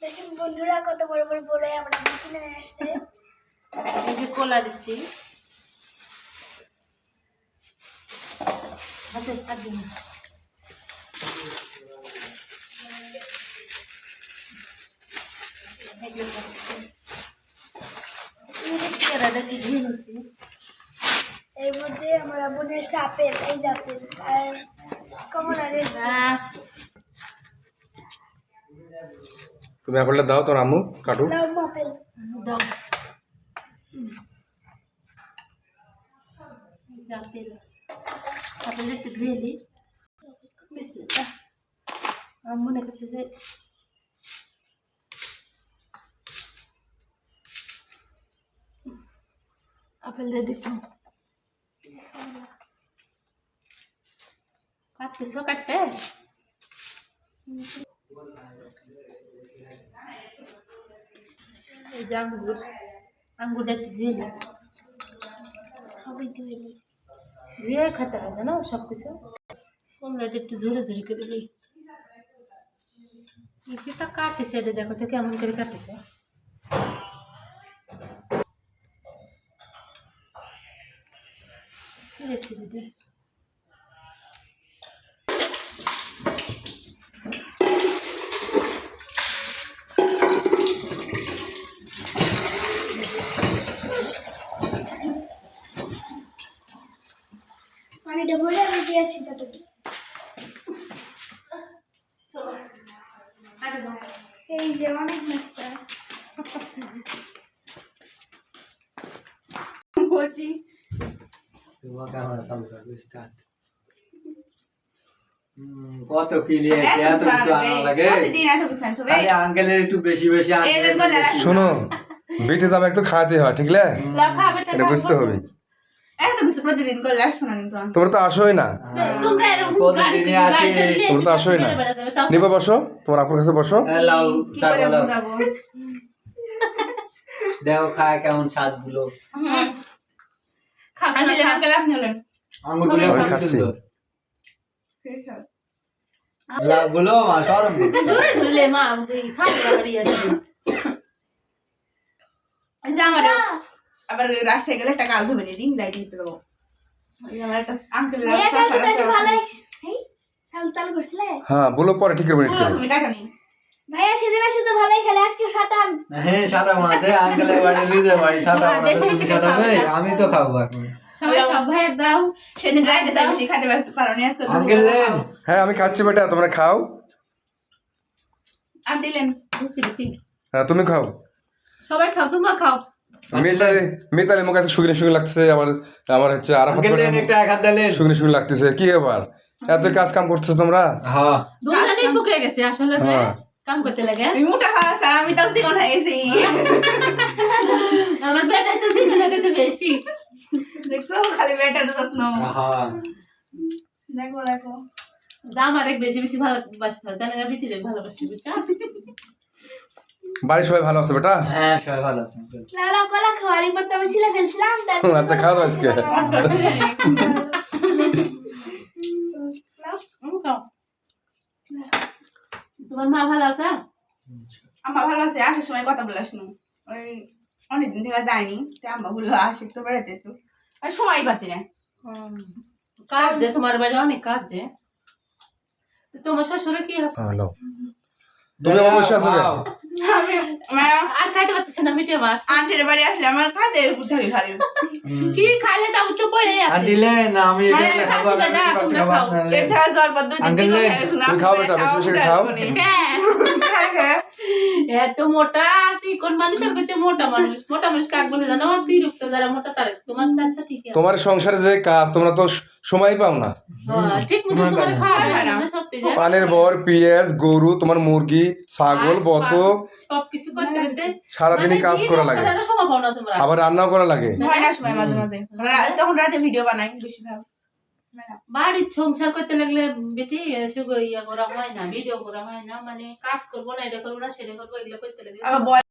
দেখেন বন্ধুরা কত বড় বড় বড় আমরা কিনে নিয়ে আসছে। এই যে কোলা দিচ্ছি। আচ্ছা একদিন এর মধ্যে আমরা বোনের আপেল, এই যে আপেল আর কমলা রয়েছে। তুমি আপেলটা দাও তোর আম্মু কাটু। দাও আপেল দাও। আপেল আপেল একটু ধুয়ে নিই। বিসমিল্লাহ। আমার মনে করছে যে আপেল দিয়ে দিতাম। কাটতেছো কাটতে? এই যে আঙ্গুরটা একটু ধুয়ে নিই। সবই ধুয়ে নিই। ধুয়ে খেতে হয় জানো সব কিছু। কমলাটা একটু ঝুড়ে ঝুড়ি করে দিই। সেটা কাটেছে, এটা দেখো তো কেমন করে কাটেছে। ছিঁড়ে ছিঁড়ে দিই। পানিটা ভরে আমি দিয়েছি তাতে। চলো আগে যাও। এই যে অনেক নাস্তা বলছি। কত ক্লিয়ার এত কিছু আনা লাগে খালি আঙ্কেলের একটু বেশি বেশি শোনো বেটে যাবে একটু খাওয়াতে হয় ঠিক আছে, এটা বুঝতে হবে। এত কিছু প্রতিদিন করলে আসবো না কিন্তু তোমরা তো আসোই না, তোমরা এরকম প্রতিদিনই আসি। তোমরা তো আসোই না। নিবা বসো, তোমার আপুর কাছে বসো। লাউ কি শাক করে লাউ বুঝাবো? দেখো খায় কেমন স্বাদ গুলো আন্টি আঙ্কেল আপনি হলেন আঙ্গুর গুলো আমি খুব খাচ্ছি। সুন্দর লাউ গুলো মা সরম জোরে ধরলে মা এই সামনে বাড়ি আছে। এই যে আমার আবার রাজশাহী গেলে একটা কাজ হবে না, রিং লাইট নিতে দেবো। এই আমার একটা আঙ্কেলের ভাইয়া রাস্তা কালকে বেশি ভালো খারাপ। এই চাল চাল করছিলে হ্যাঁ বলো পরে ঠিক করে তুমি কাটা নেই ভাইয়া সেদিন আসে তো ভালোই খেলে, আজকে সাটান। হ্যাঁ সাটা বানাতে আঙ্কেলের বাড়ি লিজে বাড়ি সাটা বেশি বেশি বানাতে সাটাবে খাও না। আমি তো খাবো এখন সবাই খাও, ভাই দাও। সেদিন রাইতে তাই বেশি খাতে পারো নি, আজকে আঙ্কেল লেন হ্যাঁ আমি খাচ্ছি বেটা, তোমরা খাও। আন্টি লেন হ্যাঁ তুমি খাও। সবাই খাও, তোমরা খাও। মেতালি মুখ আছে শুকনো শুকনো লাগছে, আমার হচ্ছে আরাফাত আঙ্কেল লেন একটা এক হাত দিলেন শুকনো শুকনো লাগতেছে। কি ব্যাপার এত কাজ কাম করতেছো তোমরা? হ্যাঁ দুজনেই শুকিয়ে গেছে আসলে যে হ্যাঁ। কাম করতে লাগে। তুমি মোটা খাওয়া স্যার, আমি তাও চিকন হয়ে গেছি। আমার পেটে তো চিকন লাগে বেশি। দেখছো খালি বেটার যত্ন। হ্যাঁ দেখো দেখো যা আমার এক বেশি বেশি ভালোবাসতে হয়, জানে না বিটিরে ভালোবাসি বুঝছা। বাড়ির সবাই ভালো আছে বেটা? হ্যাঁ সবাই ভালো আছে আঙ্কেল লাউ লাউ কলা খাওয়ার পর তো আমি ছিলে ফেলছিলাম। আচ্ছা খাওয়া দাও আজকে। খাও। তোমার মা ভালো আছে? আম্মা ভালো আছে, আসার সময় কথা বলে আসলো। ওই অনেকদিন থেকে যায়নি, তো আম্মা বললো আসি তো বেড়াতে একটু, আর সময় পাচ্ছি না। কাজ যে তোমার বাড়ি অনেক কাজ যে। তোমার শ্বশুরে কি আছে? হ্যালো তুমি অবশ্যই আসো। আমি আর খাইতে পারতেছে না মিটে মার। আন্টির বাড়ি আসলে আমার খাতে বুঝালি খালি কি খাইলে তাও তো পড়ে আছে। আন্টি লেন আমি এটা মানে খাবো খাচ্ছি বেটা, তোমরা খাও। এর থেকে যাওয়ার পর 2 দিন আঙ্কেল চিকন লেন, হয়ে গেছে না। তুমি খাও বেটা, বেশি বেশি খাও। এত মোটা আছি কোন মানুষের কাছে মোটা মানুষ কাক বলে জানো? অতিরিক্ত যারা মোটা তার তোমার স্বাস্থ্য ঠিক আছে। তোমার সংসারে যে কাজ তোমরা তো সময় পাও না। ঠিক মতো তোমার খাওয়া যায় না সত্যি যে। পানের বর পেঁয়াজ গরু তোমার মুরগি ছাগল বতক সবকিছু করতে করতে সারাদিনই কাজ করা লাগে, সময় পাও না তোমরা। আবার রান্নাও করা লাগে। হয় না সময় মাঝে মাঝে, তখন রাতে ভিডিও বানাই বেশি ভাগ। বাড়ির সংসার করতে লাগলে বেশি ইয়া করা হয় না, ভিডিও করা হয় না, মানে কাজ করবো না, এটা করবো না, সেটা করবো, এগুলো করতে লাগে। আবার